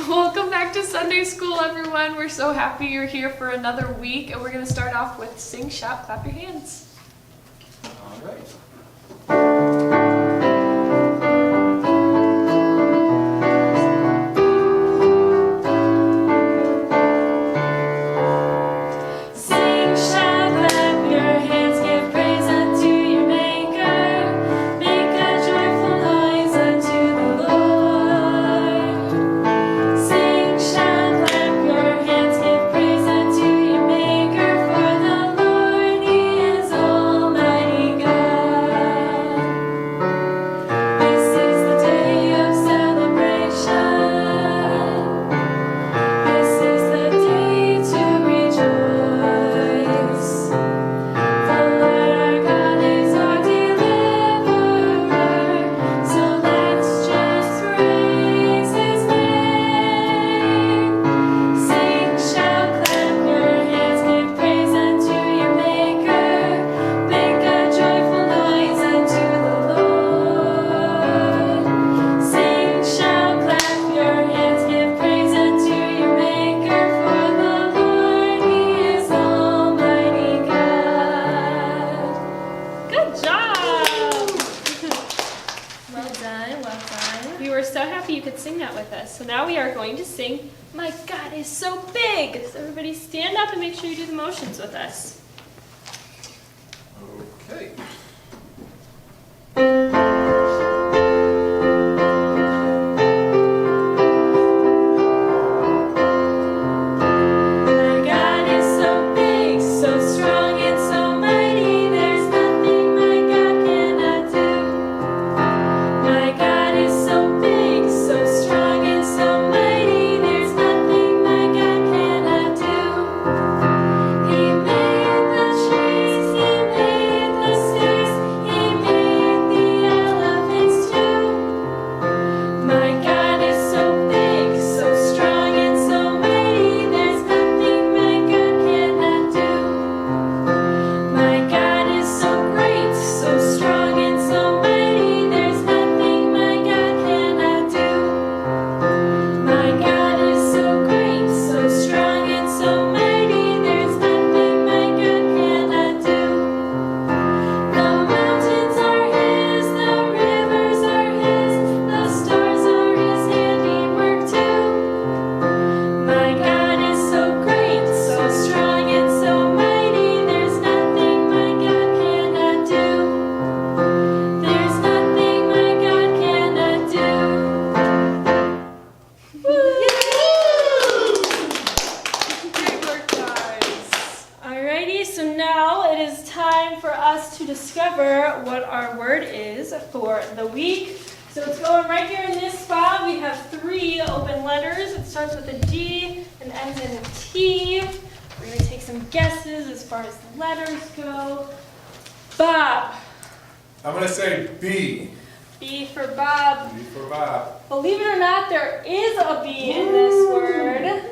Welcome back to Sunday School, everyone. We're so happy you're here for another week, and we're going to start off with Sing, Shout, Clap Your Hands. All right. So now we are going to sing, My God is So Big. So everybody stand up and make sure you do the motions with us. Okay. Discover what our word is for the week. So it's going right here in this spot. We have 3 open letters. It starts with a D and ends in a T. We're going to take some guesses as far as the letters go. Bob. I'm going to say B. B for Bob. B for Bob. Believe it or not, there is a B in this word.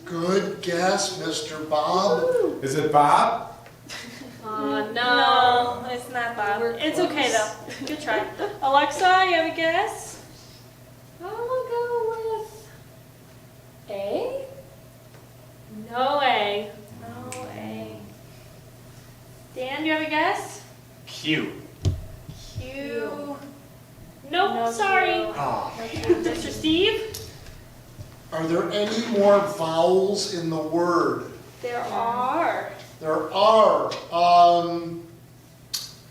Good guess, Mr. Bob. Is it Bob? No, it's not Bob. It's okay though. Good try. Alexa, you have a guess? I'm gonna go with A. No A. No A. Dan, do you have a guess? Q. Q. Nope, sorry. Mr. Steve? Are there any more vowels in the word? There are. There are.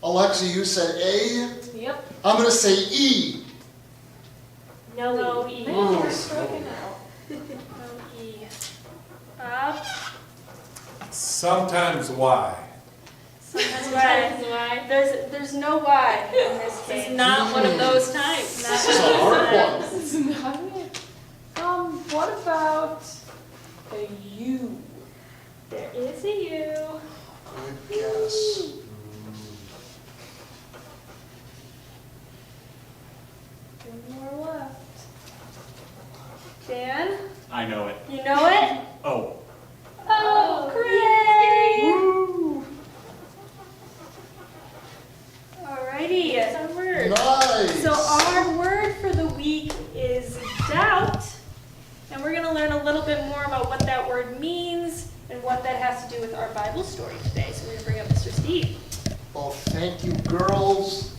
Alexa, you said A. Yep. I'm going to say E. No E. You're striking out. No E. Bob? Sometimes Y. Sometimes Y. There's no Y in this case. It's not one of those times. This is a hard one. It's not it. What about a U? There is a U. Good guess. One more left. Dan? I know it. You know it? Oh. Oh, great! Woo. Alrighty, that's our word. Nice. So our word for the week is doubt. word means and what that has to do with our Bible story today. So we're going to bring up Mr. Steve. Well, thank you, girls.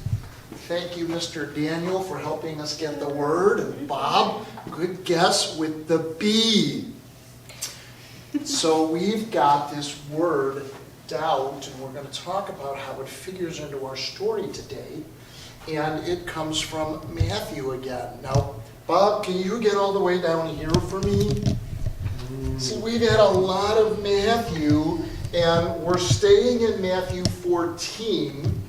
Thank you, Mr. Daniel, for helping us get the word. And Bob, good guess with the B. So we've got this word, doubt, and we're going to talk about how it figures into our story today. And it comes from Matthew again. Now, Bob, can you get all the way down here for me? See, we've had a lot of Matthew, and we're staying in Matthew 14.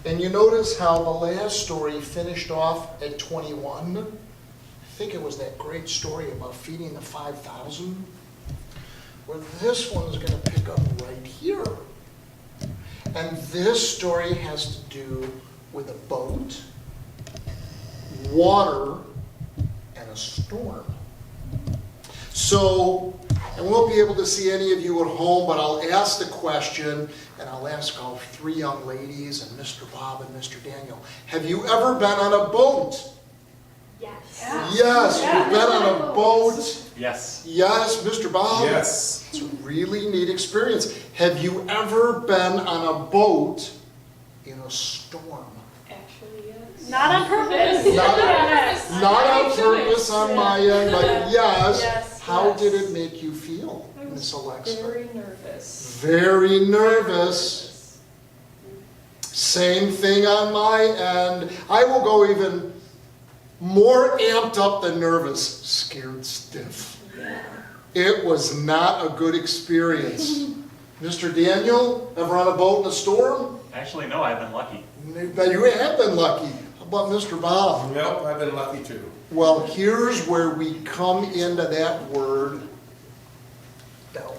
And you notice how the last story finished off at 21? I think it was that great story about feeding the 5,000. Well, this one's going to pick up right here. And this story has to do with a boat, water, and a storm. So, I won't be able to see any of you at home, but I'll ask the question, and I'll ask all three young ladies and Mr. Bob and Mr. Daniel. Have you ever been on a boat? Yes. Yes, you've been on a boat. Yes. Yes, Mr. Bob? Yes. It's a really neat experience. Have you ever been on a boat in a storm? Actually, yes. Not on purpose. Not on purpose on my end, but yes. Yes. How did it make you feel, Miss Alexa? Very nervous. Very nervous. Same thing on my end. I will go even more amped up than nervous. Scared stiff. Yeah. It was not a good experience. Mr. Daniel, ever on a boat in a storm? Actually, no, I've been lucky. You have been lucky. How about Mr. Bob? Nope, I've been lucky too. Well, here's where we come into that word, doubt.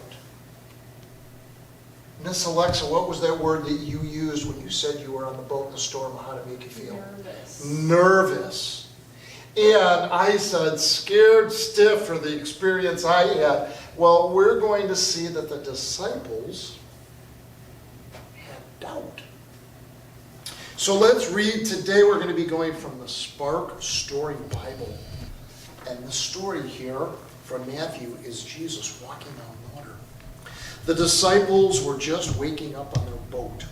Miss Alexa, what was that word that you used when you said you were on the boat in the storm? How did it make you feel? Nervous. Nervous. And I said scared stiff for the experience I had. Well, we're going to see that the disciples had doubt. So let's read. Today we're going to be going from the Spark Story Bible. And the story here from Matthew is Jesus walking on water. The disciples were just waking up on their boat.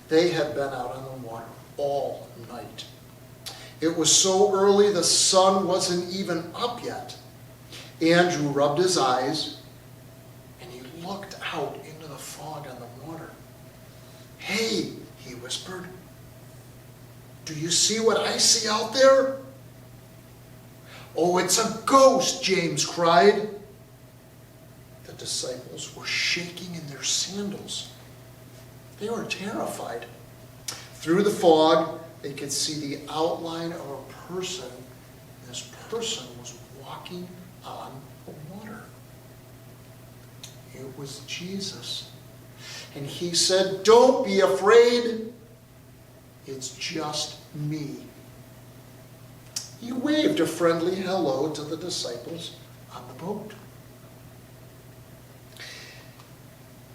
They had been out on the water all night. It was so early the sun wasn't even up yet. Andrew rubbed his eyes and he looked out into the fog on the water. "Hey," he whispered. "Do you see what I see out there?" "Oh, it's a ghost," James cried. The disciples were shaking in their sandals. They were terrified. Through the fog, they could see the outline of a person. This person was walking on the water. It was Jesus. And he said, "Don't be afraid. It's just me." He waved a friendly hello to the disciples on the boat.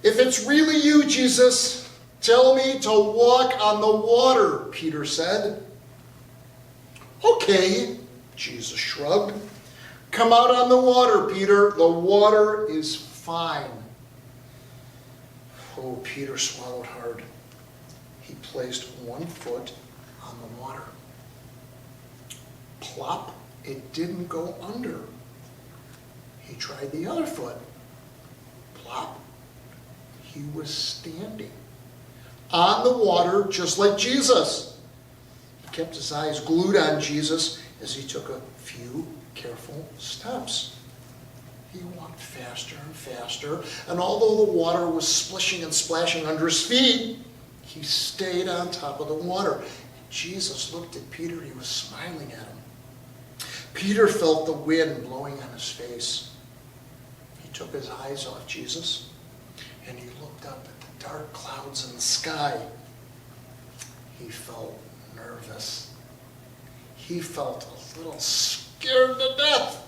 "If it's really you, Jesus, tell me to walk on the water," Peter said. "Okay," Jesus shrugged. "Come out on the water, Peter. The water is fine." Oh, Peter swallowed hard. He placed one foot on the water. Plop, it didn't go under. He tried the other foot. Plop, he was standing on the water just like Jesus. He kept his eyes glued on Jesus as he took a few careful steps. He walked faster and faster, and although the water was splishing and splashing under his feet, he stayed on top of the water. And Jesus looked at Peter. He was smiling at him. Peter felt the wind blowing on his face. He took his eyes off Jesus, and he looked up at the dark clouds in the sky. He felt nervous. He felt a little scared to death.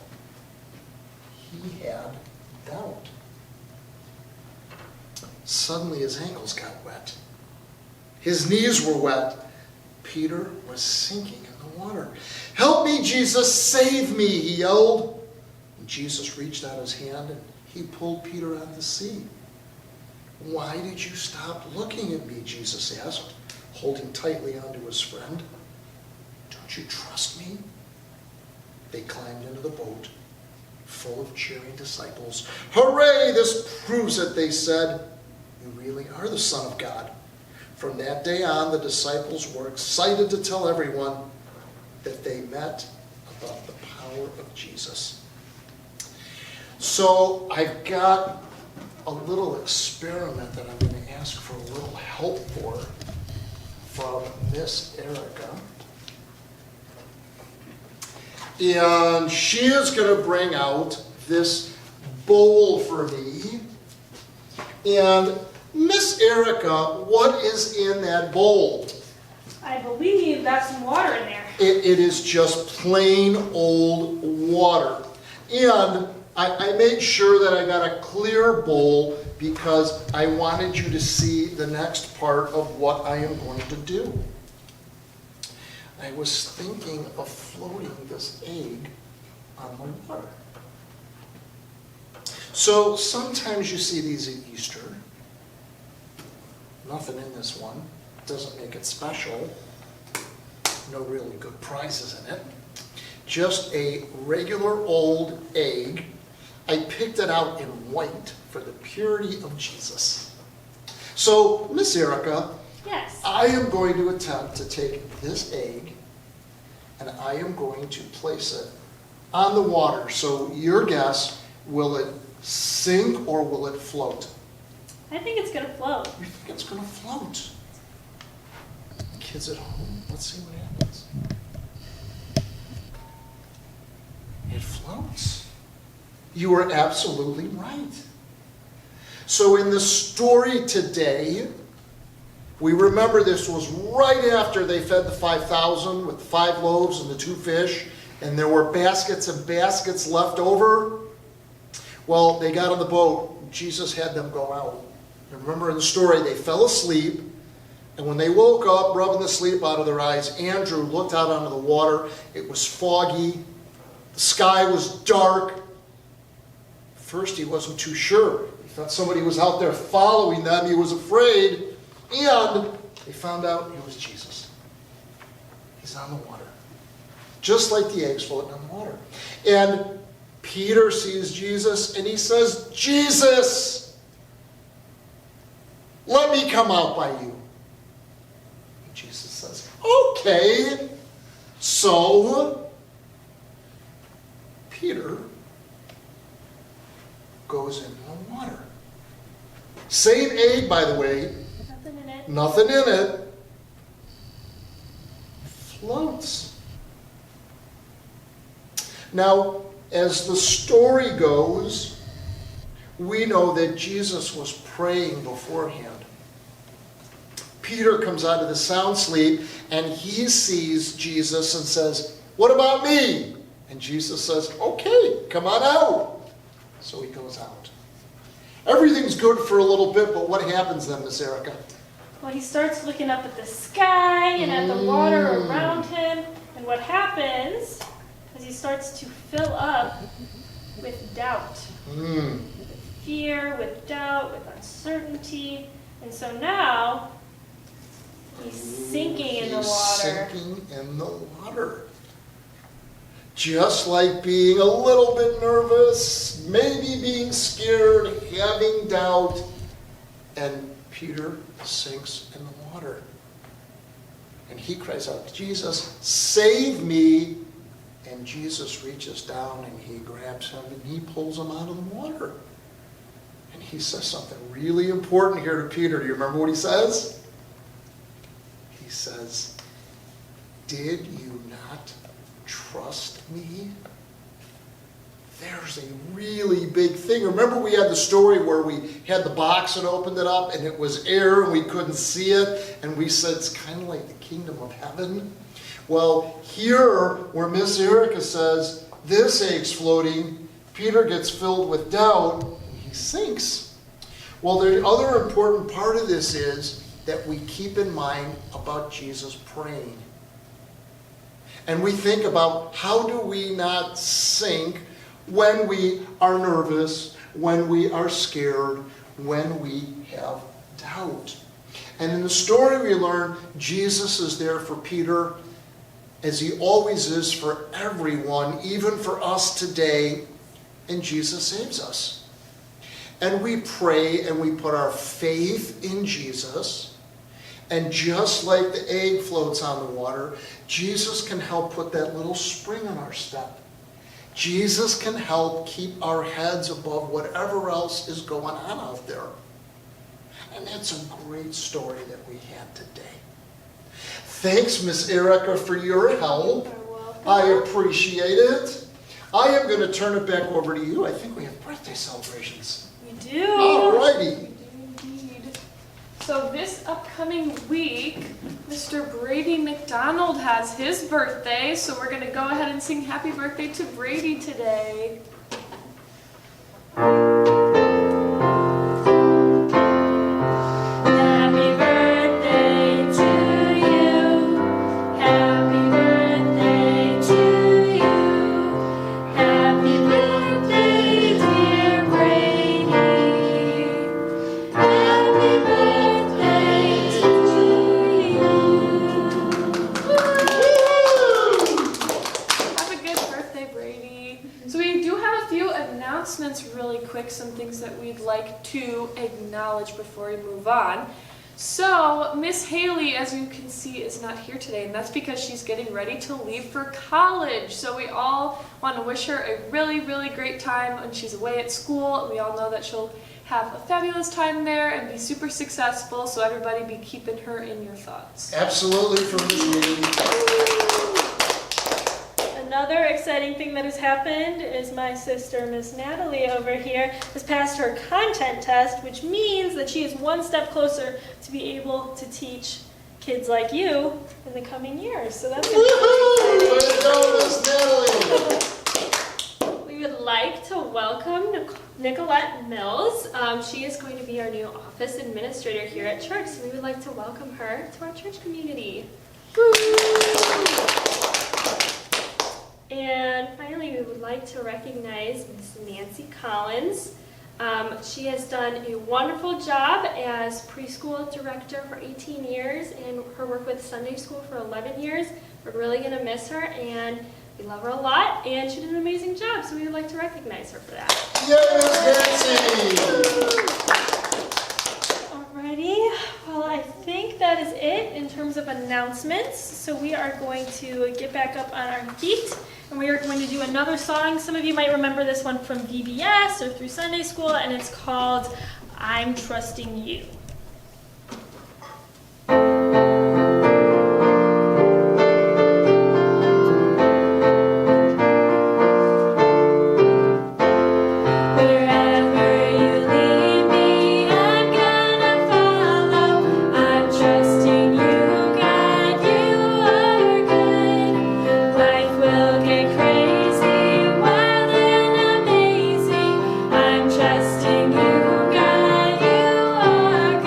He had doubt. Suddenly his ankles got wet. His knees were wet. Peter was sinking in the water. "Help me, Jesus, save me," he yelled. And Jesus reached out his hand and he pulled Peter out to sea. Why did you stop looking at me? Jesus asked, holding tightly onto his friend. Don't you trust me? They climbed into the boat, full of cheering disciples. Hooray, this proves it, they said. You really are the Son of God. From that day on, the disciples were excited to tell everyone that they met about the power of Jesus. So I've got a little experiment that I'm going to ask for a little help for from Miss Erica. And she is going to bring out this bowl for me. And Miss Erica, what is in that bowl? I believe that's some water in there. It is just plain old water. And I made sure that I got a clear bowl because I wanted you to see the next part of what I am going to do. I was thinking of floating this egg on the water. So sometimes you see these at Easter. Nothing in this one. Doesn't make it special. No really good prizes in it. Just a regular old egg. I picked it out in white for the purity of Jesus. So, Miss Erica, Yes. I am going to attempt to take this egg and I am going to place it on the water. So your guess, will it sink or will it float? I think it's going to float. You think it's going to float? Kids at home, let's see what happens. It floats. You are absolutely right. So in the story today, we remember this was right after they fed the 5,000 with the 5 loaves and the 2 fish, and there were baskets and baskets left over. Well, they got on the boat. Jesus had them go out. And remember in the story, they fell asleep, and when they woke up, rubbing the sleep out of their eyes, Andrew looked out onto the water. It was foggy. The sky was dark. First, he wasn't too sure. He thought somebody was out there following them. He was afraid. And they found out it was Jesus. He's on the water. Just like the eggs floating on the water. And Peter sees Jesus and he says, Jesus, let me come out by you. And Jesus says, okay. So Peter goes into the water. Same egg, by the way. Nothing in it. Nothing in it. Floats. Now, as the story goes, we know that Jesus was praying beforehand. Peter comes out of the sound sleep and he sees Jesus and says, what about me? And Jesus says, okay, come on out. So he goes out. Everything's good for a little bit, but what happens then, Miss Erica? Well, he starts looking up at the sky and at the water around him. And what happens is he starts to fill up with doubt. With fear, with doubt, with uncertainty. And so now he's sinking in the water. Sinking in the water. Just like being a little bit nervous, maybe being scared, having doubt, and Peter sinks in the water. And he cries out, Jesus, save me. And Jesus reaches down and he grabs him and he pulls him out of the water. And he says something really important here to Peter. Do you remember what he says? He says, did you not trust me? There's a really big thing. Remember we had the story where we had the box and opened it up and it was air and we couldn't see it and we said it's kind of like the kingdom of heaven. Well, here where Miss Erica says this egg's floating, Peter gets filled with doubt and he sinks. Well, the other important part of this is that we keep in mind about Jesus praying. And we think about how do we not sink when we are nervous, when we are scared, when we have doubt. And in the story we learn Jesus is there for Peter as he always is for everyone, even for us today, and Jesus saves us. And we pray and we put our faith in Jesus, and just like the egg floats on the water, Jesus can help put that little spring in our step. Jesus can help keep our heads above whatever else is going on out there. And that's a great story that we had today. Thanks, Miss Erica, for your help. You're welcome. I appreciate it. I am going to turn it back over to you. I think we have birthday celebrations. We do. All righty. We do indeed. So this upcoming week, Mr. Brady McDonald has his birthday, so we're going to go ahead and sing happy birthday to Brady today. Happy birthday to you. Happy birthday to you. Happy birthday, dear Brady. Happy birthday to you. Have a good birthday, Brady. So we do have a few announcements really quick, some things that we'd like to acknowledge before we move on. So Miss Haley, as you can see, is not here today, and that's because she's getting ready to leave for college. So we all want to wish her a really, really great time when she's away at school. We all know that she'll have a fabulous time there and be super successful, so everybody be keeping her in your thoughts. Absolutely, from Miss Haley. Another exciting thing that has happened is my sister, Miss Natalie, over here, has passed her content test, which means that she is one step closer to be able to teach kids like you in the coming years. So that's going to be Woohoo! Way exciting. to go, Miss Natalie. We would like to welcome Nicolette Mills. She is going to be our new office administrator here at church, so we would like to welcome her to our church community. And finally, we would like to recognize Miss Nancy Collins. She has done a wonderful job as preschool director for 18 years and her work with Sunday school for 11 years. We're really going to miss her, and we love her a lot, and she did an amazing job, so we would like to recognize her for that. Yay, Miss Nancy! Alrighty, well, I think that is it in terms of announcements. So we are going to get back up on our feet, and we are going to do another song. Some of you might remember this one from VBS or through Sunday school, and it's called I'm Trusting You. Trusting you, God, you are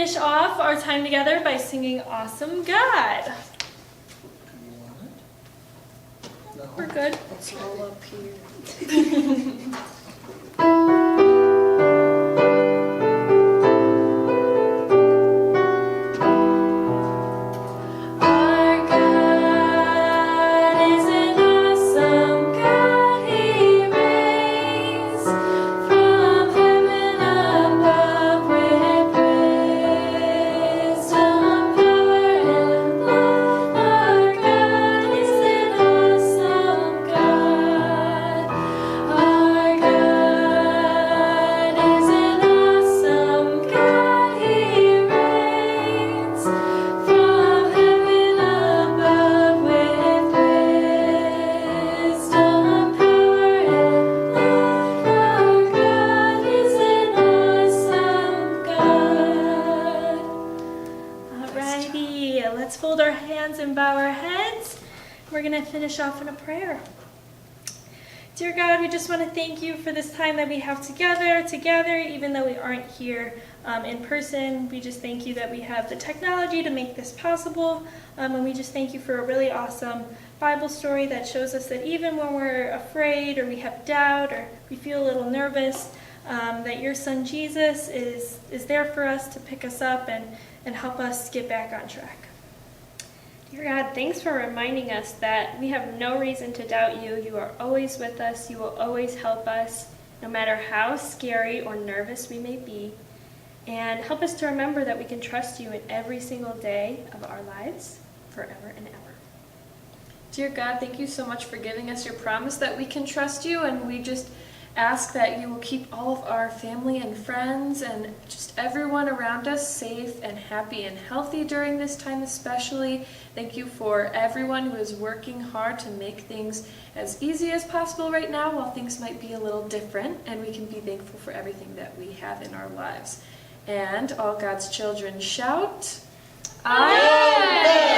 finish off our time together by singing Awesome God. Do you want it? No? We're good. It's All up here. Our God is an awesome God. He reigns from heaven above with wisdom, power, and love. Our God is an awesome God. Our God is an awesome God. He reigns from heaven above with wisdom, power, and love. Our God is an awesome God. Alrighty, let's fold our hands and bow our heads. We're going to finish off in a prayer. Dear God, we just want to thank you for this time that we have together, even though we aren't here in person. We just thank you that we have the technology to make this possible. And we just thank you for a really awesome Bible story that shows us that even when we're afraid or we have doubt or we feel a little nervous, that your son Jesus is there for us to pick us up and help us get back on track. Dear God, thanks for reminding us that we have no reason to doubt you. You are always with us. You will always help us, no matter how scary or nervous we may be. And help us to remember that we can trust you in every single day of our lives, forever and ever. Dear God, thank you so much for giving us your promise that we can trust you, and we just ask that you will keep all of our family and friends and just everyone around us safe and happy and healthy during this time especially. Thank you for everyone who is working hard to make things as easy as possible right now while things might be a little different, and we can be thankful for everything that we have in our lives. And all God's children shout, Amen!